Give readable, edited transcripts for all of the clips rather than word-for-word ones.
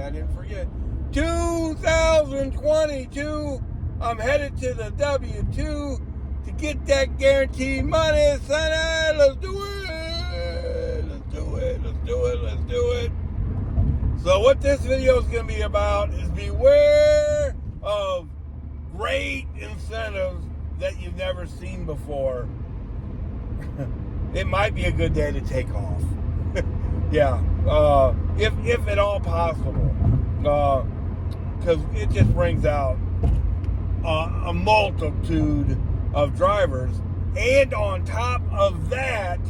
I didn't forget. 2022, I'm headed to the W-2 to get that guaranteed money. Son, let's do it. Let's do it. Let's do it. Let's do it. So what this video is going to be about is beware of great incentives that you've never seen before. It might be a good day to take off. Yeah, if at all possible, because it just brings out a multitude of drivers, and on top of that,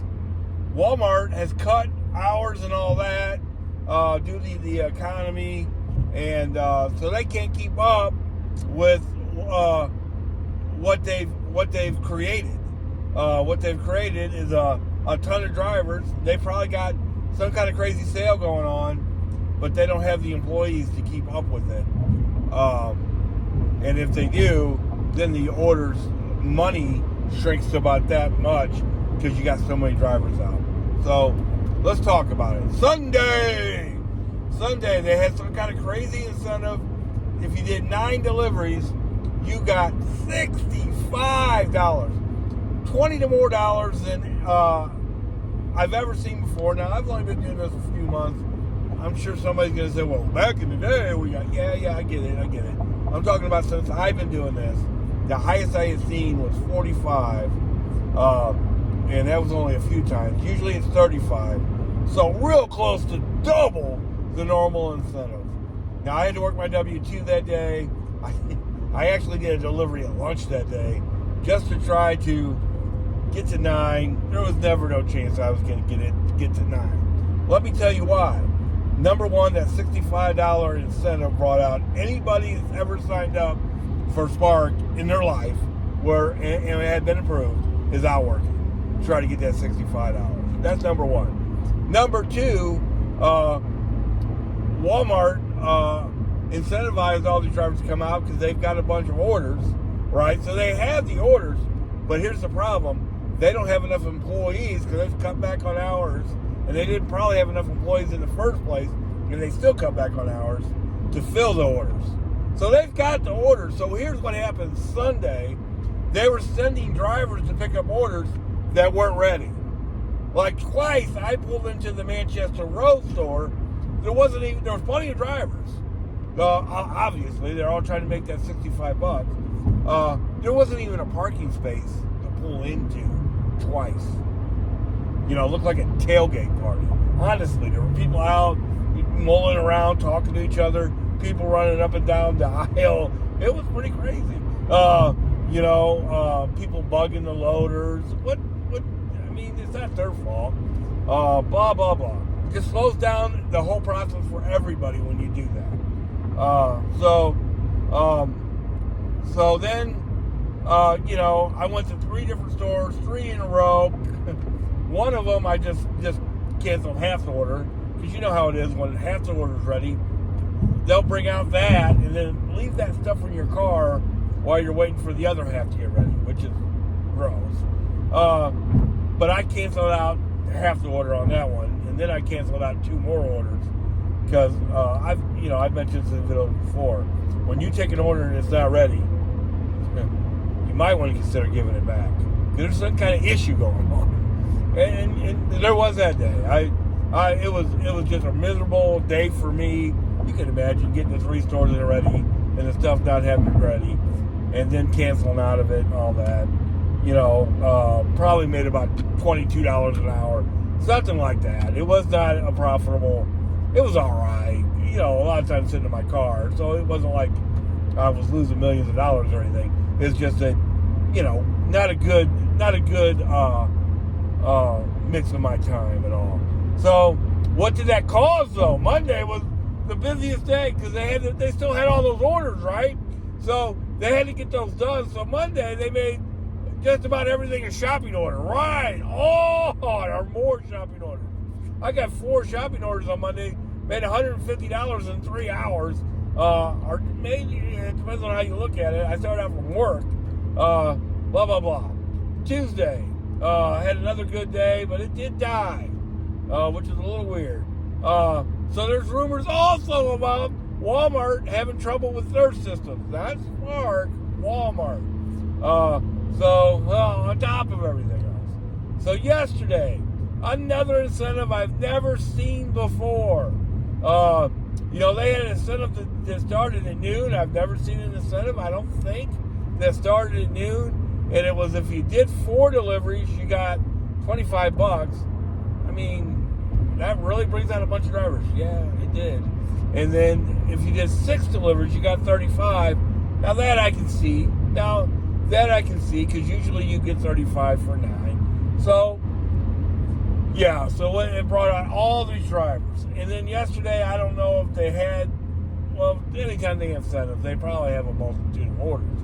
Walmart has cut hours and all that due to the economy, and so they can't keep up with what they've created. What they've created is a ton of drivers. They probably got some kind of crazy sale going on, but they don't have the employees to keep up with it. And if they do, then the orders money shrinks to about that much because you got so many drivers out. So let's talk about it. Sunday, they had some kind of crazy incentive. If you did 9 deliveries, you got $65. $20 more than I've ever seen before. Now, I've only been doing this a few months. I'm sure somebody's going to say, well, back in the day, we got, yeah, I get it. I'm talking about since I've been doing this, the highest I had seen was 45, and that was only a few times. Usually it's 35, so real close to double the normal incentive. Now, I had to work my W-2 that day. I actually did a delivery at lunch that day just to try to get to 9. There was never no chance I was going to get to 9. Let me tell you why. Number one, that $65 incentive brought out anybody that's ever signed up for Spark in their life where and it had been approved is out working. Try to get that $65. That's number one. Number two, Walmart incentivized all these drivers to come out because they've got a bunch of orders, right? So they have the orders, but here's the problem. They don't have enough employees because they've cut back on hours, and they didn't probably have enough employees in the first place, and they still cut back on hours to fill the orders. So they've got the orders. So here's what happened Sunday. They were sending drivers to pick up orders that weren't ready. Like twice, I pulled into the Manchester Road store. There was plenty of drivers. Obviously, they're all trying to make that $65. There wasn't even a parking space to pull into twice. You know, it looked like a tailgate party. Honestly, there were people out mulling around, talking to each other, people running up and down the aisle. It was pretty crazy. People bugging the loaders. What? I mean, it's not their fault. Blah, blah, blah. It just slows down the whole process for everybody when you do that. So then, I went to 3 different stores, 3 in a row. One of them, I just canceled half the order, because you know how it is when half the order is ready. They'll bring out that and then leave that stuff in your car while you're waiting for the other half to get ready, which is gross. But I canceled out half the order on that one, and then I canceled out 2 more orders. Because I've mentioned this in the video before. When you take an order and it's not ready, you might want to consider giving it back. There's some kind of issue going on, and there was that day. It was just a miserable day for me. You can imagine getting the 3 stores that are ready and the stuff not having it ready, and then canceling out of it and all that. Probably made about $22 an hour, something like that. It was not a profitable. It was all right. A lot of times sitting in my car, so it wasn't like I was losing millions of dollars or anything. It's just that, not a good mix of my time at all. So what did that cause though? Monday was the busiest day because they still had all those orders, right? So they had to get those done. So Monday they made just about everything a shopping order, right? Oh, there are more shopping orders. I got 4 shopping orders on Monday, made $150 in 3 hours. Or maybe, it depends on how you look at it. I started out from work. Blah, blah, blah. Tuesday, had another good day, but it did die, which is a little weird. So there's rumors also about Walmart having trouble with their systems. That's Spark, Walmart. On top of everything else. So yesterday, another incentive I've never seen before. They had an incentive that started at noon. I've never seen an incentive, I don't think, that started at noon. And it was if you did 4 deliveries, you got $25. I mean, that really brings out a bunch of drivers. Yeah, it did. And then if you did 6 deliveries, you got $35. Now that I can see. Because usually you get 35 for 9. So, yeah, so it brought out all these drivers. And then yesterday, I don't know if they had, anytime they have incentives, they probably have a multitude of orders.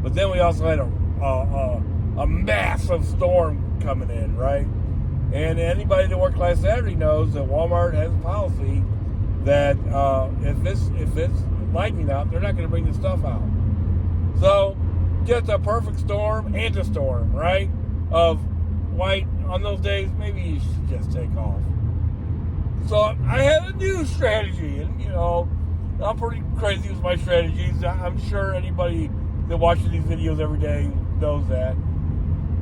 But then we also had a massive storm coming in, right? And anybody that worked last Saturday knows that Walmart has a policy that if it's lightning out, they're not going to bring the stuff out. So, just a perfect storm, anti-storm, right? Of white on those days, maybe you should just take off. So I had a new strategy, and I'm pretty crazy with my strategies. I'm sure anybody that watches these videos every day knows that.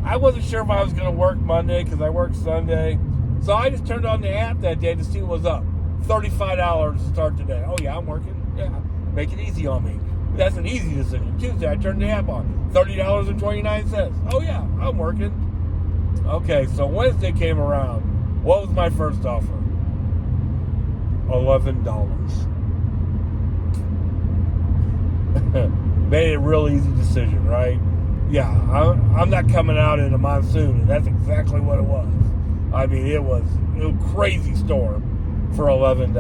I wasn't sure if I was going to work Monday because I work Sunday. So I just turned on the app that day to see what was up. $35 to start today. Oh yeah, I'm working. Yeah, make it easy on me. That's an easy decision. Tuesday, I turned the app on. $30.29. Oh yeah, I'm working. Okay, so Wednesday came around. What was my first offer? $11. Made a real easy decision, right? Yeah, I'm not coming out in a monsoon, and that's exactly what it was. I mean, it was a crazy storm for $11.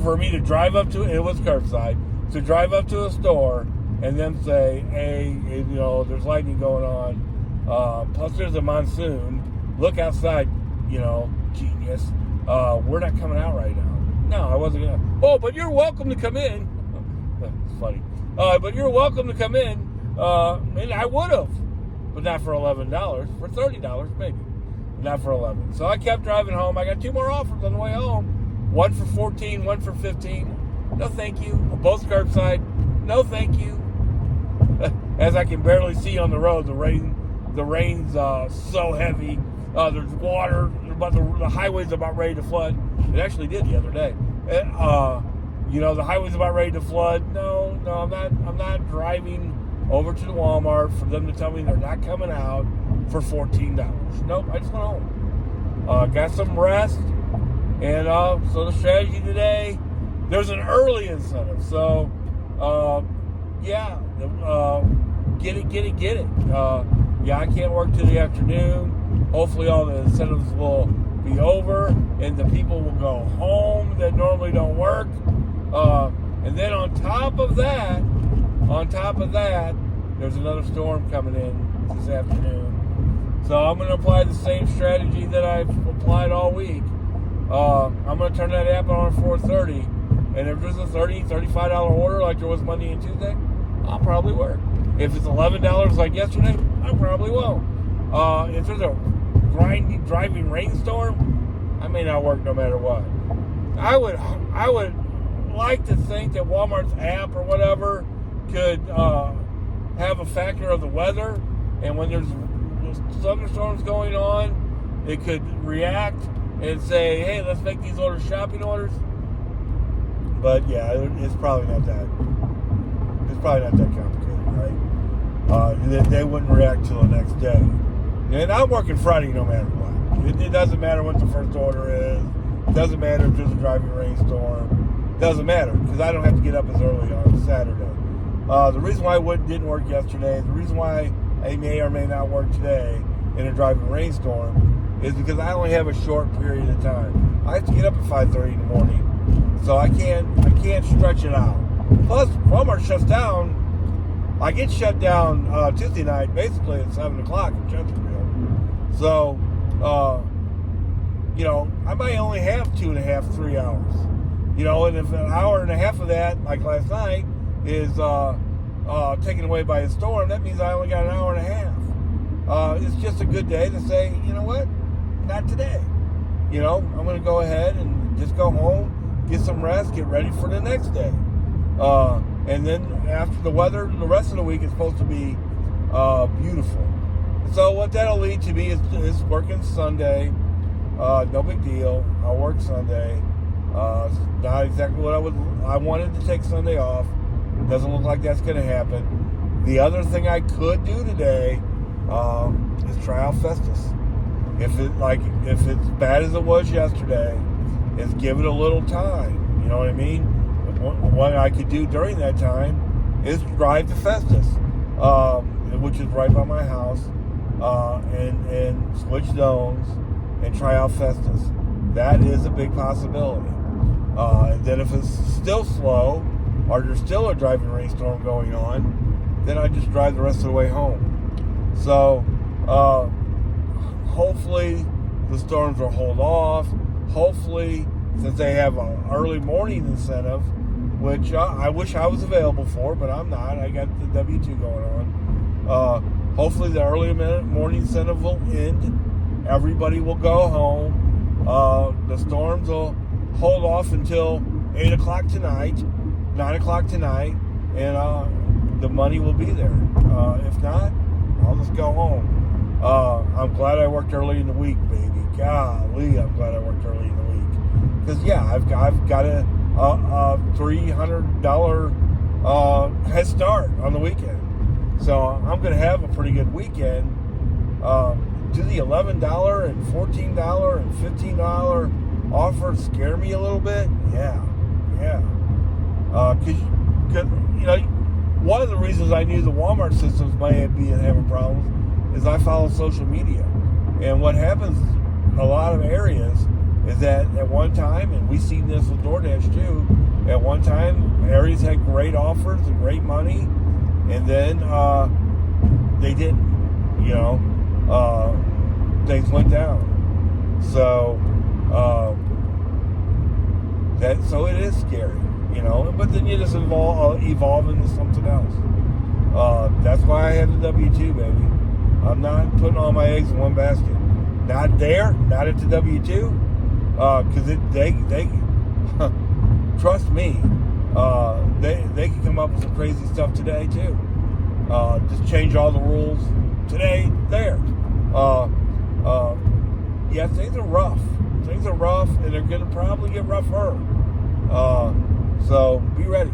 For me to drive up to it was curbside, to drive up to a store and then say, hey, there's lightning going on, plus there's a monsoon, look outside, genius, we're not coming out right now. No, I wasn't going to. Oh, but you're welcome to come in. It's funny. But you're welcome to come in, and I would have, but not for $11, for $30 maybe, not for $11. So I kept driving home. I got 2 more offers on the way home, one for $14, one for $15. No thank you. Both curbside. No thank you. As I can barely see on the road, the rain's so heavy. There's water, but the highway's about ready to flood. It actually did the other day. The highway's about ready to flood. No, I'm not driving over to the Walmart for them to tell me they're not coming out for $14. Nope, I just went home. Got some rest, and so the strategy today. There's an early incentive, so get it. I can't work till the afternoon. Hopefully all the incentives will be over and the people will go home that normally don't work. And then on top of that, there's another storm coming in this afternoon. So I'm going to apply the same strategy that I've applied all week. I'm going to turn that app on at 4:30. And if there's a $35 order like there was Monday and Tuesday, I'll probably work. If it's $11 like yesterday, I probably won't. If there's a driving rainstorm, I may not work no matter what. I would like to think that Walmart's app or whatever could have a factor of the weather, and when there's thunderstorms going on, it could react and say, hey, let's make these orders shopping orders. But yeah, it's probably not that complicated, right? They wouldn't react till the next day. And I'm working Friday no matter what. It doesn't matter what the first order is. It doesn't matter if there's a driving rainstorm. It doesn't matter because I don't have to get up as early on Saturday. The reason why it didn't work yesterday, the reason why I may or may not work today in a driving rainstorm is because I only have a short period of time. I have to get up at 5:30 in the morning. So I can't stretch it out. Plus, Walmart shuts down. I get shut down Tuesday night, basically at 7 o'clock in Chesterfield. So, I might only have 2.5, 3 hours. And if an hour and a half of that, like last night, is taken away by a storm, that means I only got an hour and a half. It's just a good day to say, you know what? Not today. I'm going to go ahead and just go home. get some rest, get ready for the next day. And then after the weather, the rest of the week is supposed to be beautiful. So what that'll lead to me is working Sunday. No big deal. I'll work Sunday. It's not exactly what I wanted to take Sunday off. Doesn't look like that's going to happen. The other thing I could do today is try out Festus. If it's bad as it was yesterday, is give it a little time. You know what I mean? What I could do during that time is drive to Festus, which is right by my house, and switch zones and try out Festus. That is a big possibility. And then if it's still slow, or there's still a driving rainstorm going on, then I just drive the rest of the way home. So hopefully the storms will hold off. Hopefully, since they have an early morning incentive, which I wish I was available for, but I'm not. I got the W-2 going on. Hopefully the early morning incentive will end. Everybody will go home. The storms will hold off until 8 o'clock tonight, 9 o'clock tonight, and the money will be there. If not, I'll just go home. I'm glad I worked early in the week, baby. Golly, I'm glad I worked early in the week. Because, yeah, I've got a $300 head start on the weekend. So I'm going to have a pretty good weekend. Do the $11 and $14 and $15 offers scare me a little bit? Yeah. Because, you know, one of the reasons I knew the Walmart systems might be having problems is I follow social media. And what happens in a lot of areas is that at one time, and we've seen this with DoorDash too, at one time areas had great offers and great money, and then they didn't, you know, things went down. So so it is scary, you know, but then you just evolve into something else. That's why I have the W-2, baby. I'm not putting all my eggs in one basket. Not there, not at the W-2, because they trust me, they can come up with some crazy stuff today too. Just change all the rules today, there. Yeah, things are rough. Things are rough, and they're going to probably get rougher. So be ready.